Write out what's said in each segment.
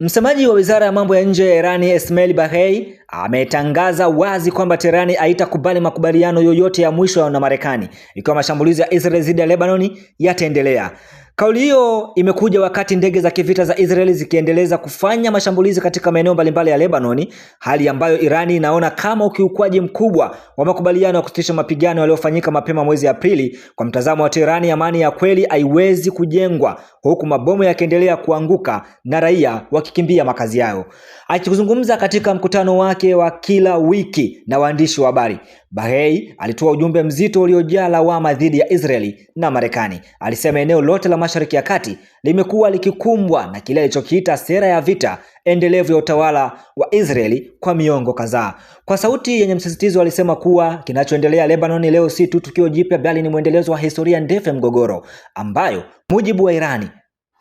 Msemaji wa Wizara ya Mambo ya Nje ya Irani, Esmail Baghei, ametangaza wazi kwamba Tehran haitakubali makubaliano yoyote ya mwisho na Marekani ikiwa mashambulizi ya Israel dhidi ya Lebanon yataendelea. Kauli hiyo imekuja wakati ndege za kivita za Israel zikiendeleza kufanya mashambulizi katika maeneo mbalimbali ya Lebanon, hali ambayo Irani inaona kama ukiukwaji mkubwa wa makubaliano ya kusitisha mapigano yaliyofanyika mapema mwezi Aprili. Kwa mtazamo wa Tehran, amani ya kweli haiwezi kujengwa huku mabomu yakiendelea kuanguka na raia wakikimbia makazi yao. Akizungumza katika mkutano wake wa kila wiki na waandishi wa habari, Baghei alitoa ujumbe mzito uliojaa lawama dhidi ya Israeli na Marekani. Alisema eneo lote la Mashariki ya Kati limekuwa likikumbwa na kile alichokiita sera ya vita endelevu ya utawala wa Israeli kwa miongo kadhaa. Kwa sauti yenye msisitizo alisema kuwa kinachoendelea Lebanon leo si tu tukio jipya, bali ni mwendelezo wa historia ndefu ya mgogoro ambayo mujibu wa Irani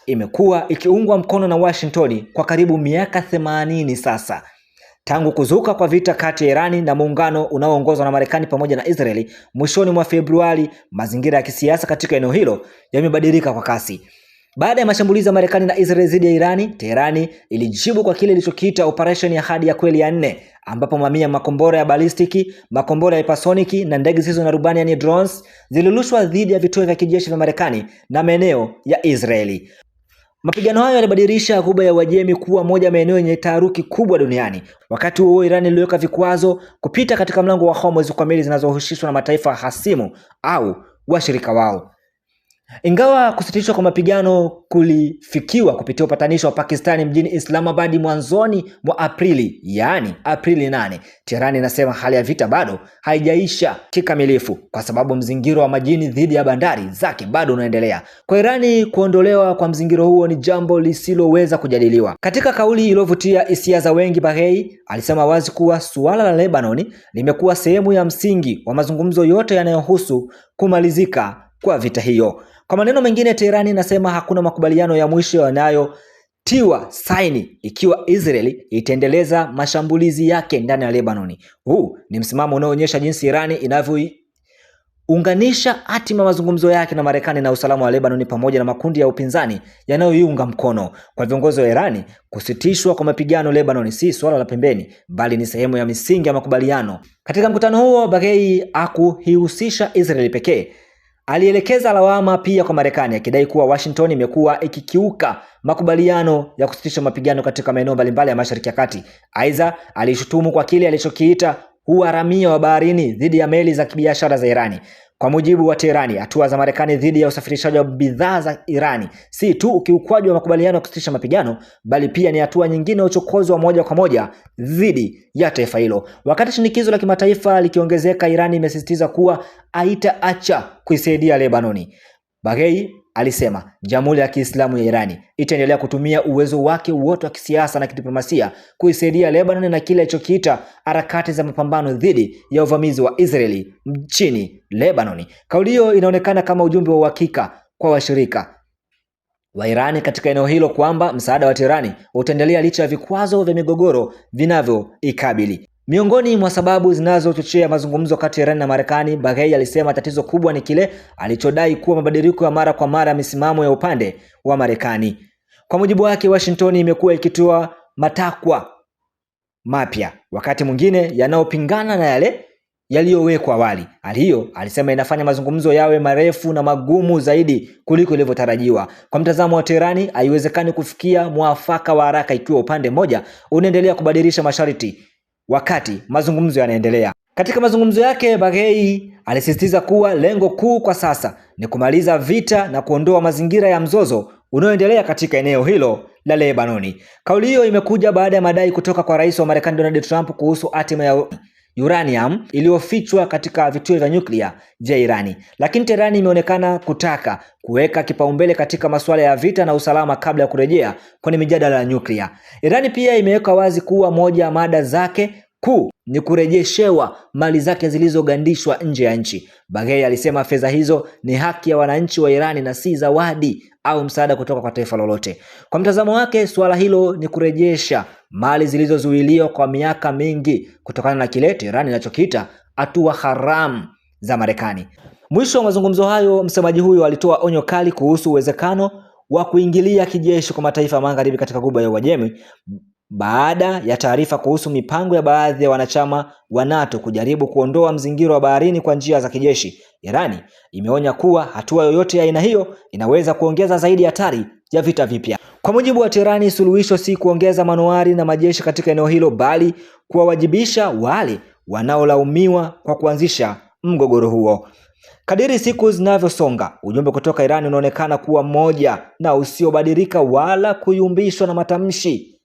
imekuwa ikiungwa mkono na Washington kwa karibu miaka 80 sasa. Tangu kuzuka kwa vita kati ya Irani na muungano unaoongozwa na Marekani pamoja na Israeli mwishoni mwa Februari, mazingira ya kisiasa katika eneo hilo yamebadilika kwa kasi. Baada ya mashambulizi ya Marekani na Israeli dhidi ya Irani, Teherani ilijibu kwa kile ilichokiita operation ya Ahadi ya Kweli ya 4, ambapo mamia makombora ya balistiki, makombora ya hypersoniki na ndege zisizo na rubani yani drones zilirushwa dhidi ya vituo vya kijeshi vya Marekani na maeneo ya Israeli. Mapigano hayo yalibadilisha Ghuba ya Uajemi kuwa moja ya maeneo yenye taharuki kubwa duniani. Wakati huo Irani iliweka vikwazo kupita katika mlango wa Hormuz kwa meli zinazohusishwa na mataifa hasimu au washirika wao. Ingawa kusitishwa kwa mapigano kulifikiwa kupitia upatanishi wa Pakistani mjini Islamabad mwanzoni mwa Aprili, yani Aprili 8, Tehran inasema hali ya vita bado haijaisha kikamilifu kwa sababu mzingiro wa majini dhidi ya bandari zake bado unaendelea. Kwa Irani, kuondolewa kwa mzingiro huo ni jambo lisiloweza kujadiliwa. Katika kauli iliyovutia hisia za wengi, Baghei alisema wazi kuwa suala la Lebanon limekuwa sehemu ya msingi wa mazungumzo yote yanayohusu kumalizika kwa vita hiyo. Kwa maneno mengine, Tehran inasema hakuna makubaliano ya mwisho yanayotiwa saini ikiwa Israeli itaendeleza mashambulizi yake ndani ya Lebanon. Huu ni msimamo unaoonyesha jinsi Irani inavyounganisha hatima mazungumzo yake na Marekani na usalama wa Lebanon pamoja na makundi ya upinzani yanayoiunga mkono. Kwa viongozi wa Irani, kusitishwa kwa mapigano Lebanon si swala la pembeni, bali ni sehemu ya misingi ya makubaliano. Katika mkutano huo, Baghei hakuhusisha Israeli pekee. Alielekeza lawama pia kwa Marekani akidai kuwa Washington imekuwa ikikiuka makubaliano ya kusitisha mapigano katika maeneo mbalimbali ya Mashariki ya Kati. Aidha, alishutumu kwa kile alichokiita uharamia wa baharini dhidi ya meli za kibiashara za Irani. Kwa mujibu wa Tehran, hatua za Marekani dhidi ya usafirishaji wa bidhaa za Irani si tu ukiukwaji wa makubaliano ya kusitisha mapigano, bali pia ni hatua nyingine ya uchokozi wa moja kwa moja dhidi ya taifa hilo. Wakati shinikizo la kimataifa likiongezeka, Irani imesisitiza kuwa haitaacha kuisaidia Lebanon. Baghei alisema Jamhuri ya Kiislamu ya Irani itaendelea kutumia uwezo wake wote wa kisiasa na kidiplomasia kuisaidia Lebanon na kile alichokiita harakati za mapambano dhidi ya uvamizi wa Israeli nchini Lebanon. Kauli hiyo inaonekana kama ujumbe wa uhakika kwa washirika wa Irani katika eneo hilo kwamba msaada wa Tehran utaendelea licha ya vikwazo vya migogoro vinavyoikabili. Miongoni mwa sababu zinazochochea mazungumzo kati ya Iran na Marekani, Baghei alisema tatizo kubwa ni kile alichodai kuwa mabadiliko ya mara kwa mara ya misimamo ya upande wa Marekani. Kwa mujibu wake, Washington imekuwa ikitoa matakwa mapya, wakati mwingine yanayopingana na yale yaliyowekwa awali. Hali hiyo, alisema, inafanya mazungumzo yawe marefu na magumu zaidi kuliko ilivyotarajiwa. Kwa mtazamo wa Tehran, haiwezekani kufikia mwafaka wa haraka ikiwa upande mmoja unaendelea kubadilisha masharti wakati mazungumzo yanaendelea. Katika mazungumzo yake, Baghei alisisitiza kuwa lengo kuu kwa sasa ni kumaliza vita na kuondoa mazingira ya mzozo unaoendelea katika eneo hilo la Lebanon. Kauli hiyo imekuja baada ya madai kutoka kwa Rais wa Marekani Donald Trump kuhusu hatima ya uranium iliyofichwa katika vituo vya nyuklia vya Irani. Lakini Tehran imeonekana kutaka kuweka kipaumbele katika masuala ya vita na usalama kabla ya kurejea kwenye mijadala ya nyuklia. Irani pia imeweka wazi kuwa moja ya mada zake kuu ni kurejeshewa mali zake zilizogandishwa nje ya nchi. Baghei alisema fedha hizo ni haki ya wananchi wa Irani na si zawadi au msaada kutoka kwa taifa lolote. Kwa mtazamo wake, suala hilo ni kurejesha mali zilizozuiliwa kwa miaka mingi kutokana na kile Tehran inachokiita hatua haramu za Marekani. Mwisho wa mazungumzo hayo, msemaji huyo alitoa onyo kali kuhusu uwezekano wa kuingilia kijeshi kwa mataifa ya magharibi katika Ghuba ya Uajemi baada ya taarifa kuhusu mipango ya baadhi ya wanachama wa NATO kujaribu kuondoa mzingiro wa baharini kwa njia za kijeshi. Irani imeonya kuwa hatua yoyote ya aina hiyo inaweza kuongeza zaidi hatari ya vita vipya. Kwa mujibu wa Teherani, suluhisho si kuongeza manuari na majeshi katika eneo hilo, bali kuwawajibisha wale wanaolaumiwa kwa kuanzisha mgogoro huo. Kadiri siku zinavyosonga, ujumbe kutoka Irani unaonekana kuwa mmoja na usiobadilika wala kuyumbishwa na matamshi.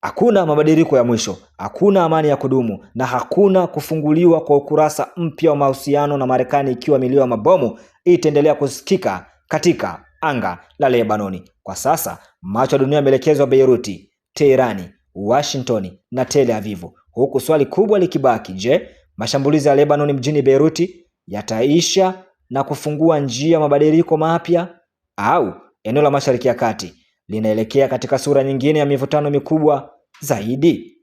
Hakuna mabadiliko ya mwisho, hakuna amani ya kudumu, na hakuna kufunguliwa kwa ukurasa mpya wa mahusiano na Marekani, ikiwa milio ya mabomu itaendelea kusikika katika anga la Lebanoni. Kwa sasa macho ya dunia yameelekezwa Beiruti, Teherani, Washington na Tel Aviv, huku swali kubwa likibaki: je, mashambulizi ya Lebanoni mjini Beiruti yataisha na kufungua njia ya mabadiliko mapya, au eneo la Mashariki ya Kati linaelekea katika sura nyingine ya mivutano mikubwa zaidi?